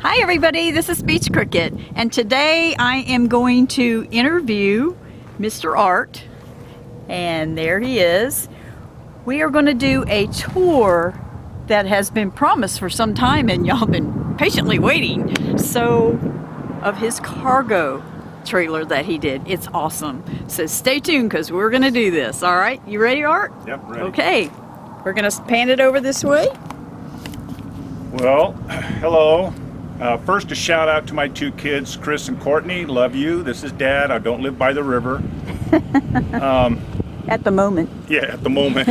Hi everybody, this is Beachcricket, and today I am going to interview Mr. Art, and there he is. We are going to do a tour that has been promised for some time, and y'all been patiently waiting. Of his cargo trailer that he did. It's awesome. So stay tuned because we're going to do this. All right, you ready, Art? Yep, ready. Okay, we're going to pan it over this way. Well, hello. First, a shout out to my two kids, Chris and Courtney. Love you. This is Dad. I don't live by the river. At the moment. Yeah, at the moment.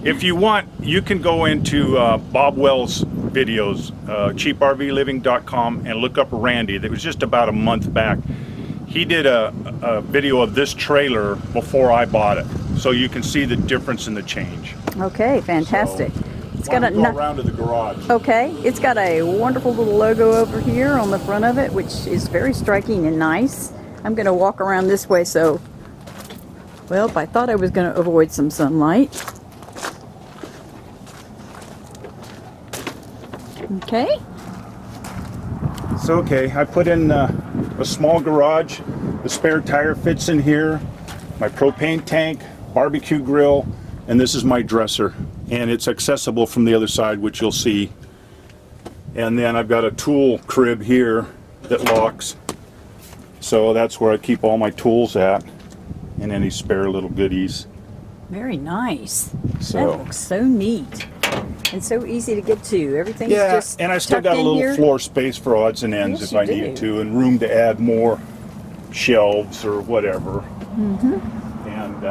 If you want, you can go into Bob Wells' videos, cheaprvliving.com, and look up Randy. That was just about a month back. He did a video of this trailer before I bought it, so you can see the difference in the change. Okay, fantastic. So, it's got a go around to the garage. Okay, it's got a wonderful little logo over here on the front of it, which is very striking and nice. I'm going to walk around this way, so, well, I thought I was going to avoid some sunlight. Okay. It's okay. I put in a small garage. The spare tire fits in here. My propane tank, barbecue grill, and this is my dresser. And it's accessible from the other side, which you'll see. And then I've got a tool crib here that locks. So that's where I keep all my tools at and any spare little goodies. Very nice. So that looks so neat and so easy to get to. Everything's just and I still got a little here. floor space for odds and ends if I needed to, and room to add more shelves or whatever. Mm-hmm. And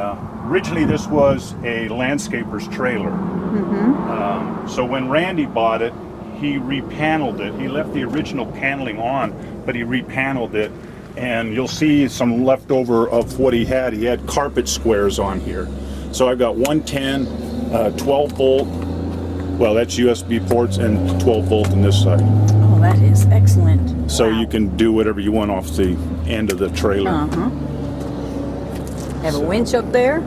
originally this was a landscaper's trailer. Mm-hmm. So when Randy bought it, he repaneled it. He left the original paneling on, but he repaneled it. And you'll see some leftover of what he had. He had carpet squares on here. So I've got 110, 12 volt, well that's USB ports, and 12 volt on this side. Oh, that is excellent. So wow. you can do whatever you want off the end of the trailer. Uh-huh. Have a winch up there.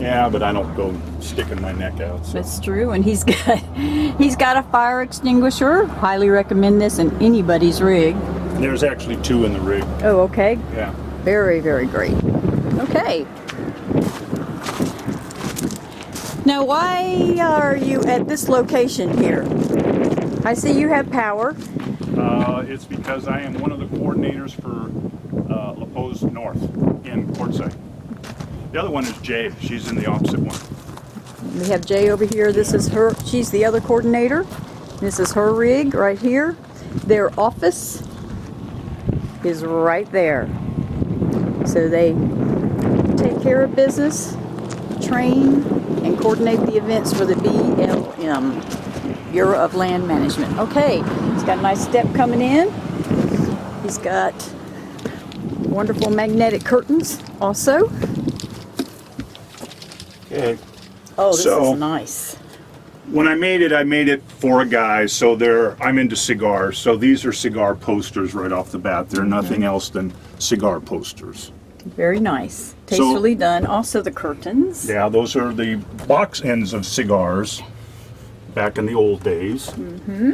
Yeah, but I don't go sticking my neck out. So. That's true, and he's got a fire extinguisher. Highly recommend this in anybody's rig. There's actually two in the rig. Oh, okay. Yeah. Very, very great. Okay. Now, why are you at this location here? I see you have power. It's because I am one of the coordinators for LaPose North in Quartzsite. The other one is Jay. She's in the opposite one. We have Jay over here. This is her. She's the other coordinator. This is her rig right here. Their office is right there. So they take care of business, train, and coordinate the events for the BLM, Bureau of Land Management. Okay, he's got a nice step coming in. He's got wonderful magnetic curtains also. Okay. Oh, this is nice. When I made it for a guy, so I'm into cigars, so these are cigar posters right off the bat. They're nothing else than cigar posters. Very nice. Tastefully done. Also the curtains. Yeah, those are the box ends of cigars back in the old days. Mm-hmm.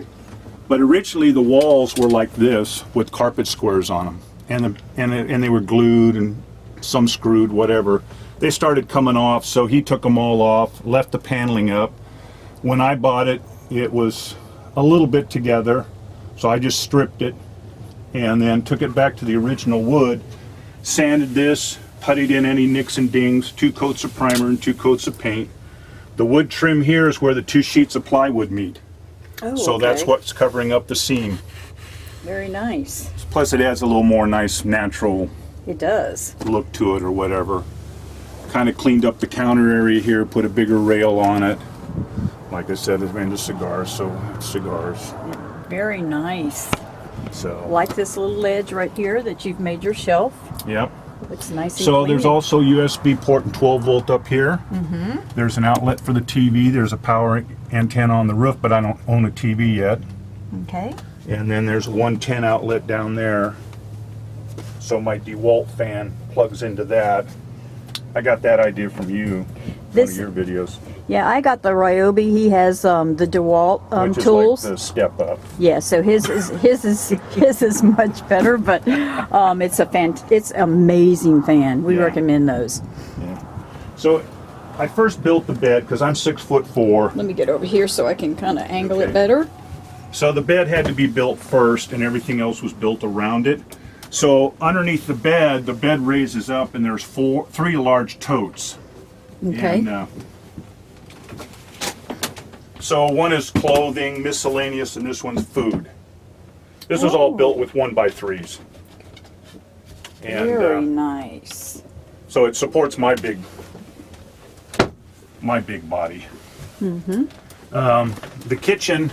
But originally the walls were like this with carpet squares on them, and they were glued and some screwed, whatever. They started coming off, so he took them all off, left the paneling up. When I bought it, it was a little bit together, so I just stripped it and then took it back to the original wood, sanded this, puttied in any nicks and dings, 2 coats of primer and 2 coats of paint. The wood trim here is where the 2 sheets of plywood meet. Oh, so okay. That's what's covering up the seam. Very nice. Plus it adds a little more nice natural It does. look to it or whatever. Kind of cleaned up the counter area here, put a bigger rail on it. Like I said, it's made of cigars, so it's cigars. Very nice. So Like this little ledge right here that you've made your shelf. Yep. Looks nice and So clean. there's also USB port and 12 volt up here. Mm-hmm. There's an outlet for the TV. There's a power antenna on the roof, but I don't own a TV yet. Okay. And then there's a 110 outlet down there. So my DeWalt fan plugs into that. I got that idea from you, one of your videos. Yeah, I got the Ryobi. He has the DeWalt which is tools. like the step up. Yeah, so his is much better, but it's amazing fan. We Yeah. recommend those. Yeah. So I first built the bed because I'm 6'4". Let me get over here so I can kind of angle Okay. it better. So the bed had to be built first, and everything else was built around it. So underneath the bed raises up, and there's three large totes. Okay. And, so one is clothing, miscellaneous, and this one's food. This was all Oh. built with 1x3s. And Very nice. so it supports my big body. The kitchen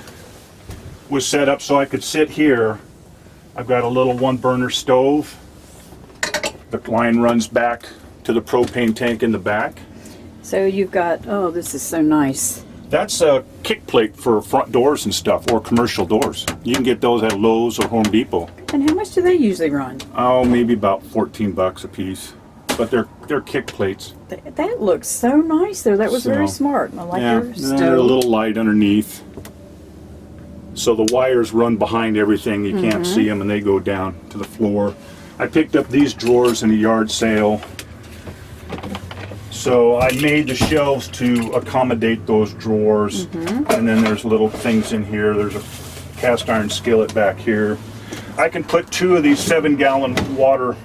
was set up so I could sit here. I've got a little 1-burner stove. The line runs back to the propane tank in the back. So you've got, oh, this is so nice. That's a kick plate for front doors and stuff, or commercial doors. You can get those at Lowe's or Home Depot. And how much do they usually run? Oh, maybe about $14 a piece. But they're kick plates. That looks so nice there. That was very So, smart. I like Yeah, your and then they're a stove. little light underneath. So the wires run behind everything. You can't see them, and they go down to the floor. I picked up these drawers in a yard sale. So I made the shelves to accommodate those drawers. And then there's little things in here. There's a cast iron skillet back here. I can put 2 of these 7-gallon water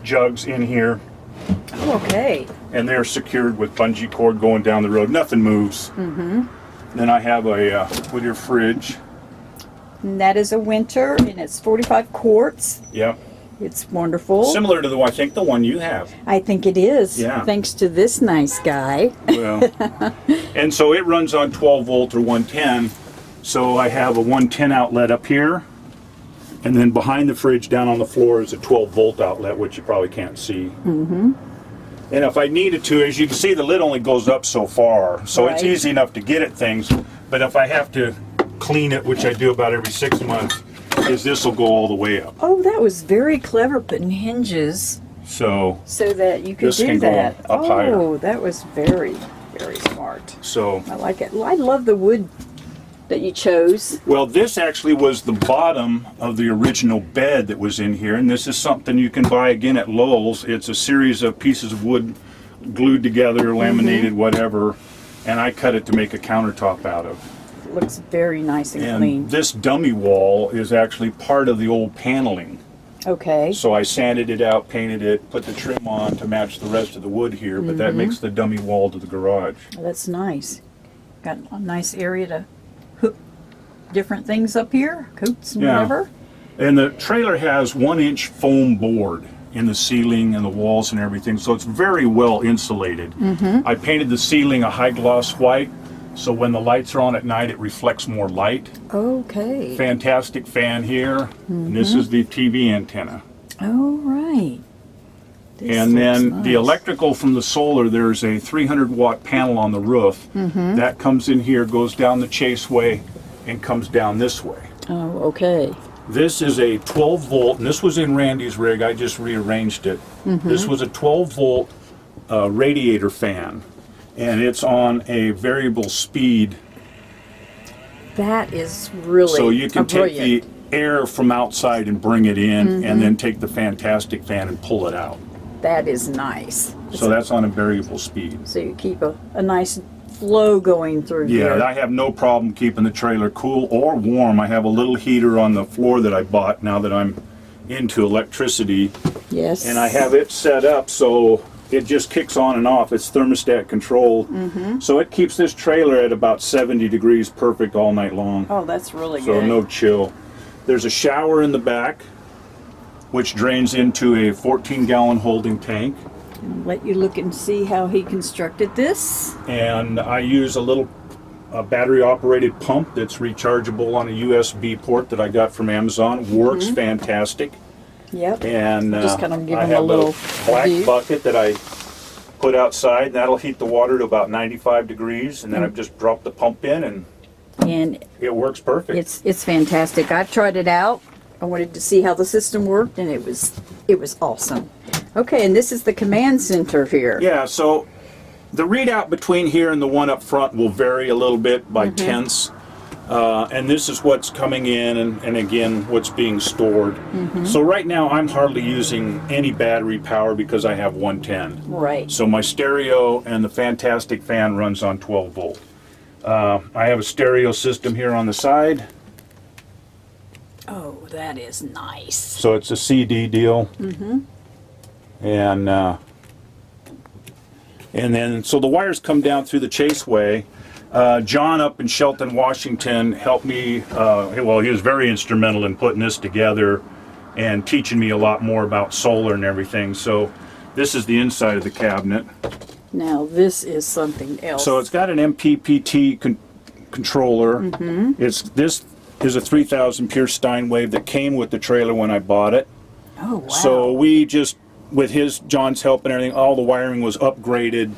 jugs in here, Okay. and they're secured with bungee cord going down the road. Nothing moves. Then I have a with your fridge. And that is a winter, and it's 45 quarts. Yeah, It's wonderful. similar to I think the one you have. I think it is. Yeah. Thanks to this nice guy. Well, and so it runs on 12 volt or 110. So I have a 110 outlet up here, and then behind the fridge down on the floor is a 12 volt outlet, which you probably can't see. And if I needed to, as you can see, the lid only goes up so far, so it's Right. easy enough to get at things. But if I have to clean it, which I do about every 6 months, this will go all the way up. Oh, that was very clever, putting hinges So that you could This do can go that. up oh, higher. that was very, very smart. so I like it. I love the wood that you chose. well, this actually was the bottom of the original bed that was in here, and this is something you can buy again at Lowe's. It's a series of pieces of wood glued together, laminated, whatever, and I cut it to make a countertop out of. It looks very nice and And clean. this dummy wall is actually part of the old paneling. Okay. So I sanded it out, painted it, put the trim on to match the rest of the wood here, but that makes the dummy wall to the garage. That's nice. Got a nice area to hook different things up here, coats and Yeah. whatever. And the trailer has 1-inch foam board in the ceiling and the walls and everything, so it's very well insulated. I painted the ceiling a high gloss white, so when the lights are on at night it reflects more light. Okay. Fantastic fan here, and this is the TV antenna. Oh, right. This And then looks the nice. electrical from the solar, there's a 300-watt panel on the roof. That comes in here, goes down the chaseway, and comes down this way. Oh, okay. This is a 12 volt, and this was in Randy's rig, I just rearranged it. This was a 12 volt radiator fan, and it's on a variable speed, That is really so you can take brilliant. the air from outside and bring it in, and then take the Fantastic fan and pull it out. That is nice. So that's on a variable speed. So you keep a nice flow going through Yeah, here. I have no problem keeping the trailer cool or warm. I have a little heater on the floor that I bought now that I'm into electricity, Yes. and I have it set up so it just kicks on and off. It's thermostat controlled, so it keeps this trailer at about 70 degrees perfect all night long, Oh, that's really so good. no chill. There's a shower in the back, which drains into a 14-gallon holding tank, Let you look and see how he constructed this. and I use a little battery-operated pump that's rechargeable on a USB port that I got from Amazon. Works fantastic. Yep. And Just kind of give I him a have little black view. bucket that I put outside. That'll heat the water to about 95 degrees, and then I've just dropped the pump in, and And it works perfect. it's fantastic. I've tried it out. I wanted to see how the system worked, and it was awesome. Okay, and this is the command center here. Yeah, so the readout between here and the one up front will vary a little bit by tenths. And this is what's coming in and again what's being stored. So right now I'm hardly using any battery power because I have 110. Right. So my stereo and the fantastic fan runs on 12 volt. I have a stereo system here on the side. Oh, that is nice. So it's a CD deal. And then, so the wires come down through the chaseway. John up in Shelton, Washington helped me, well, he was very instrumental in putting this together and teaching me a lot more about solar and everything. So this is the inside of the cabinet. Now this is something else. So it's got an MPPT controller. This is a 3000 pure sine wave that came with the trailer when I bought it. Oh, wow. So we just, with John's help and everything, all the wiring was upgraded.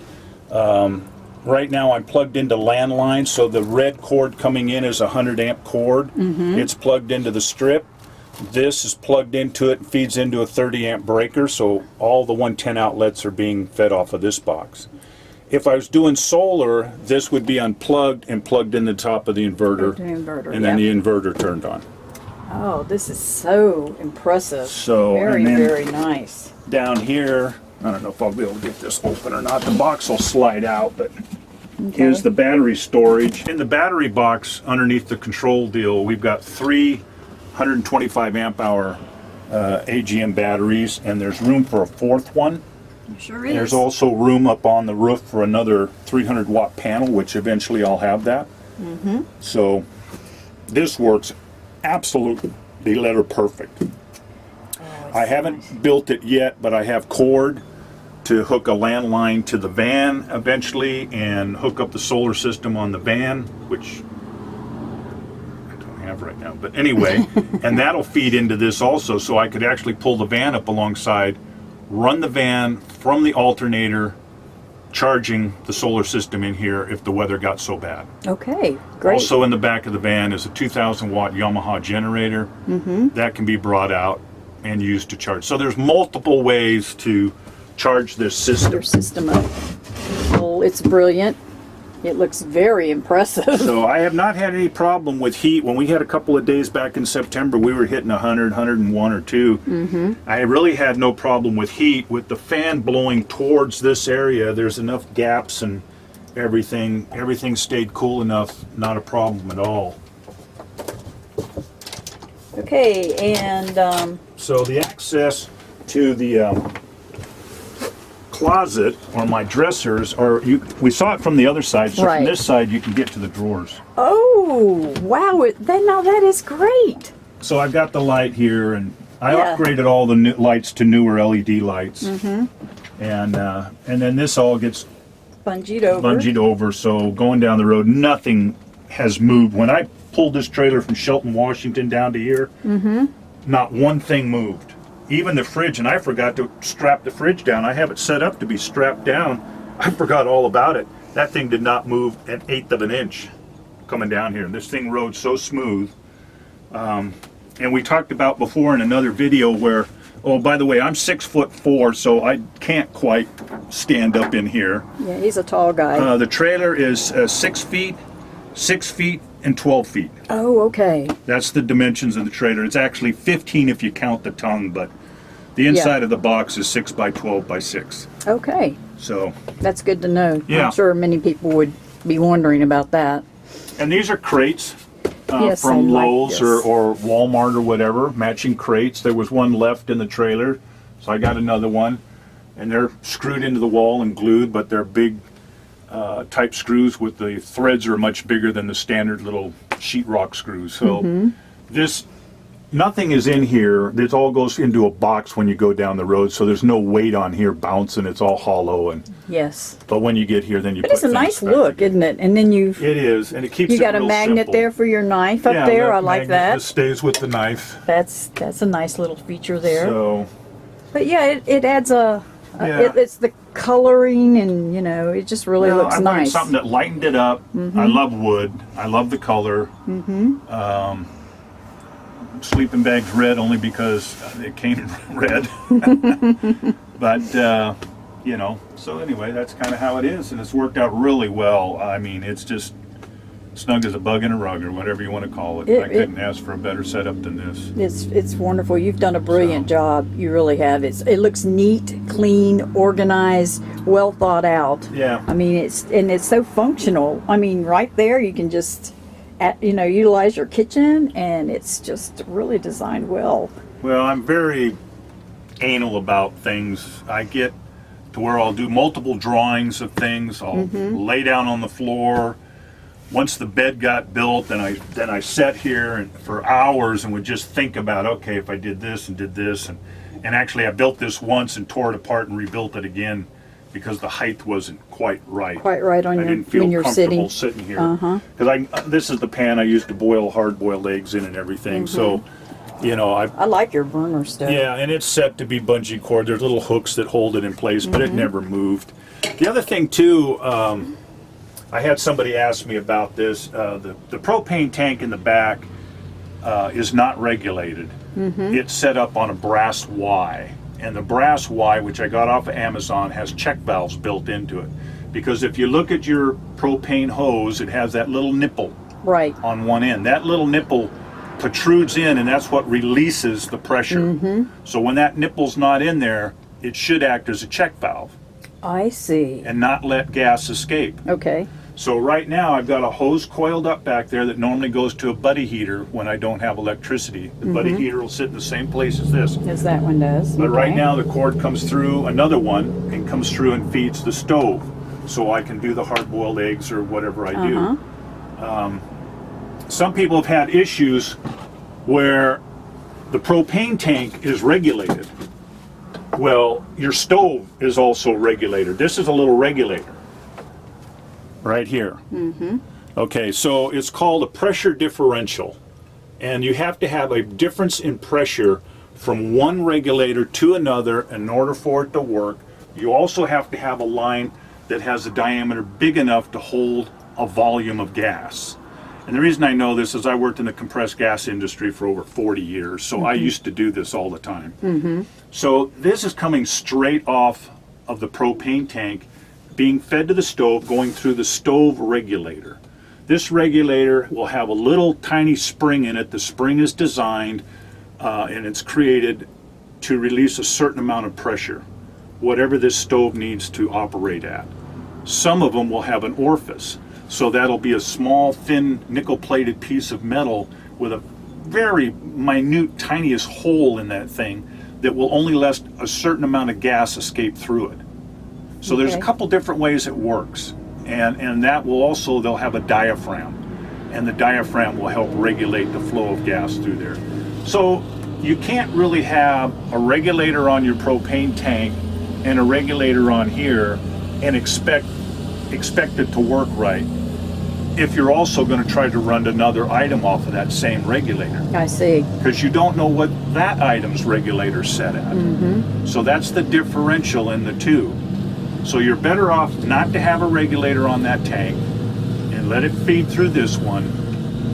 Right now I'm plugged into landline, so the red cord coming in is a 100 amp cord. It's plugged into the strip. This is plugged into it and feeds into a 30 amp breaker, so all the 110 outlets are being fed off of this box. If I was doing solar, this would be unplugged and plugged in the top of the inverter, and then the inverter turned on. Oh, this is so impressive. So, very, and then very nice. Down here, I don't know if I'll be able to get this open or not. The box will slide out, but here's the battery storage. In the battery box, underneath the control deal, we've got 3 125 amp hour AGM batteries, and there's room for a fourth one. Sure is. There's also room up on the roof for another 300 watt panel, which eventually I'll have that. So this works absolutely letter perfect. I haven't built it yet, but I have cord to hook a landline to the van eventually and hook up the solar system on the van, which I don't have right now. But anyway, and that'll feed into this also, so I could actually pull the van up alongside, run the van from the alternator, charging the solar system in here if the weather got so bad. Okay, great. Also in the back of the van is a 2,000 watt Yamaha generator that can be brought out and used to charge. So there's multiple ways to charge this system. Your system up. Well, it's brilliant. It looks very impressive. So I have not had any problem with heat. When we had a couple of days back in September, we were hitting 100, 101 or 2. I really had no problem with heat. With the fan blowing towards this area, there's enough gaps and everything. Everything stayed cool enough, not a problem at all. Okay, and So the access to the closet or my dressers, or we saw it from the other side, so Right. from this side you can get to the drawers. oh, wow, now that is great. So I've got the light here, and I Yeah. upgraded all the new lights to newer LED lights, and then this all gets Bungeed over. bungeed over. So going down the road, nothing has moved. When I pulled this trailer from Shelton, Washington down to here, not one thing moved. Even the fridge, and I forgot to strap the fridge down. I have it set up to be strapped down. I forgot all about it. That thing did not move an eighth of an inch coming down here. This thing rode so smooth. And we talked about before in another video where, oh, by the way, I'm 6'4", so I can't quite stand up in here. Yeah, he's a tall guy. The trailer is 6 feet, 6 feet, and 12 feet. Oh, okay. That's the dimensions of the trailer. It's actually 15 if you count the tongue, but the inside of the box is 6 by 12 by 6. Okay, So, that's good to know. Yeah. I'm sure many people would be wondering about that. and these are crates Yes, I from like Lowe's this. or Walmart or whatever, matching crates. There was one left in the trailer, so I got another one. And they're screwed into the wall and glued, but they're big type screws with the threads are much bigger than the standard little sheetrock screws. So this, nothing is in here. This all goes into a box when you go down the road, so there's no weight on here bouncing. It's all hollow. Yes. But when you get here, then you But put it's a things nice back look, together. isn't it? And then It is, and it keeps you it got a real magnet simple. there for your knife up Yeah, there. that I like magnet that. just stays with the knife. That's a nice little feature there. So But yeah, it adds Yeah. it's the coloring, and it just really well, looks I wanted nice. something that lightened it up. I love wood. I love the color. Sleeping bags red only because it came in red. But you know, so anyway, that's kind of how it is, and it's worked out really well. I mean, it's just snug as a bug in a rug, or whatever you want to call it. I couldn't ask for a better setup than this. It's wonderful. You've done a brilliant job. You really have. It looks neat, clean, organized, well thought out. Yeah. I mean, it's so functional. I mean, right there you can just utilize your kitchen, and it's just really designed well. Well, I'm very anal about things. I get to where I'll do multiple drawings of things. I'll lay down on the floor. Once the bed got built, then I sat here and for hours and would just think about, okay, if I did this and did this, and actually I built this once and tore it apart and rebuilt it again because the height wasn't quite right. Quite right on I your didn't feel when you're comfortable sitting. sitting here because this is the pan I used to boil hard-boiled eggs in and everything. So, you know, I like your burner stuff. yeah, and it's set to be bungee cord. There's little hooks that hold it in place, but it never moved. The other thing too, I had somebody ask me about this. The propane tank in the back is not regulated. It's set up on a brass Y, and the brass Y, which I got off of Amazon, has check valves built into it. Because if you look at your propane hose, it has that little nipple on one end. That little nipple protrudes in, and that's what releases the pressure. So when that nipple's not in there, it should act as a check valve I see. and not let gas escape. Okay. So right now I've got a hose coiled up back there that normally goes to a buddy heater when I don't have electricity. The buddy heater will sit in the same place as this. As that one does. But right now the cord comes through another one and comes through and feeds the stove, so I can do the hard-boiled eggs or whatever I do. Some people have had issues where the propane tank is regulated. Well, your stove is also regulated. This is a little regulator right here. Okay, so it's called a pressure differential, and you have to have a difference in pressure from one regulator to another in order for it to work. You also have to have a line that has a diameter big enough to hold a volume of gas. And the reason I know this is I worked in the compressed gas industry for over 40 years, so I used to do this all the time. So this is coming straight off of the propane tank, being fed to the stove, going through the stove regulator. This regulator will have a little tiny spring in it. The spring is designed and it's created to release a certain amount of pressure, whatever this stove needs to operate at. Some of them will have an orifice, so that'll be a small, thin, nickel-plated piece of metal with a very minute, tiniest hole in that thing that will only let a certain amount of gas escape through it. So there's a couple different ways it works, and that will also, they'll have a diaphragm, and the diaphragm will help regulate the flow of gas through there. So you can't really have a regulator on your propane tank and a regulator on here and expect it to work right if you're also going to try to run another item off of that same regulator. I see. Because you don't know what that item's regulator's set at. So that's the differential in the two. So you're better off not to have a regulator on that tank and let it feed through this one,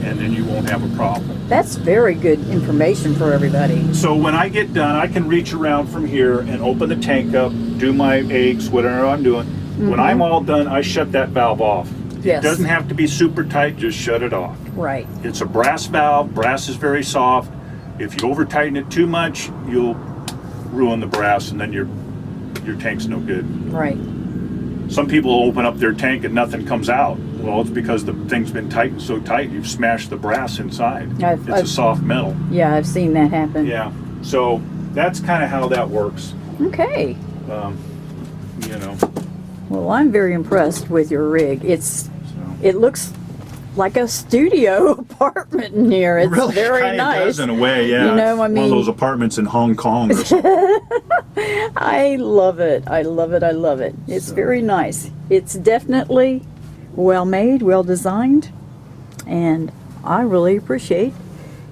and then you won't have a problem. That's very good information for everybody. So when I get done, I can reach around from here and open the tank up, do my eggs, whatever I'm doing. When I'm all done, I shut that valve off. Yes. It doesn't have to be super tight, just shut it off. Right. It's a brass valve. Brass is very soft. If you over tighten it too much, you'll ruin the brass, and then your tank's no good. Right. Some people open up their tank and nothing comes out. Well, it's because the thing's been tightened so tight you've smashed the brass inside. It's a soft metal. Yeah, I've seen that happen. Yeah. So that's kind of how that works. Okay. You know. Well, I'm very impressed with your rig. It looks like a studio apartment in here. It's really very kind of nice. does in a way, yeah. You know, I one mean, of those apartments in Hong Kong or something. I love it. I love it. I love it. It's very nice. It's definitely well made, well designed, and I really appreciate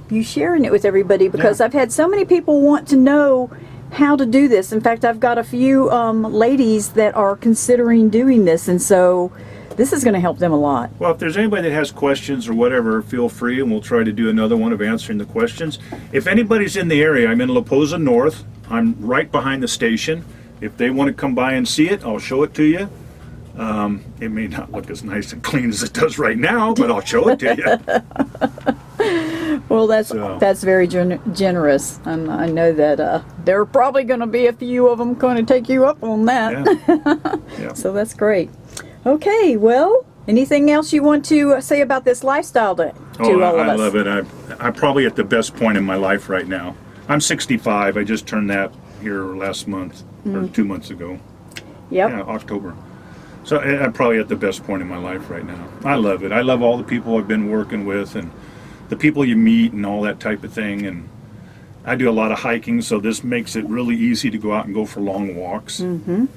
you sharing it with everybody because I've had so many people want to know how to do this. In fact, I've got a few ladies that are considering doing this, and so this is going to help them a lot. Well, if there's anybody that has questions or whatever, feel free, and we'll try to do another one of answering the questions. If anybody's in the area, I'm in La Posa North. I'm right behind the station. if they want to come by and see it, I'll show it to you. It may not look as nice and clean as it does right now, but I'll show it to you. Well, that's very generous, and I know that there are probably going to be a few of them going to take you up on that. Yeah. Yeah. So that's great. Okay, well, anything else you want to say about this lifestyle to all of us? I love it. I'm probably at the best point in my life right now. I'm 65. I just turned that here last month, or 2 months ago. Yep. Yeah, October. So I'm probably at the best point in my life right now. I love it. I love all the people I've been working with and the people you meet and all that type of thing. And I do a lot of hiking, so this makes it really easy to go out and go for long walks and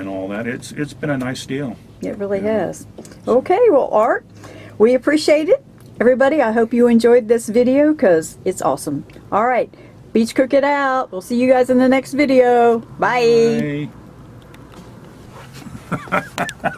all that. It's been a nice deal. It really has. Okay, well, Art, we appreciate it. Everybody, I hope you enjoyed this video because it's awesome. All right, Beachcricket out. We'll see you guys in the next video. Bye. Bye.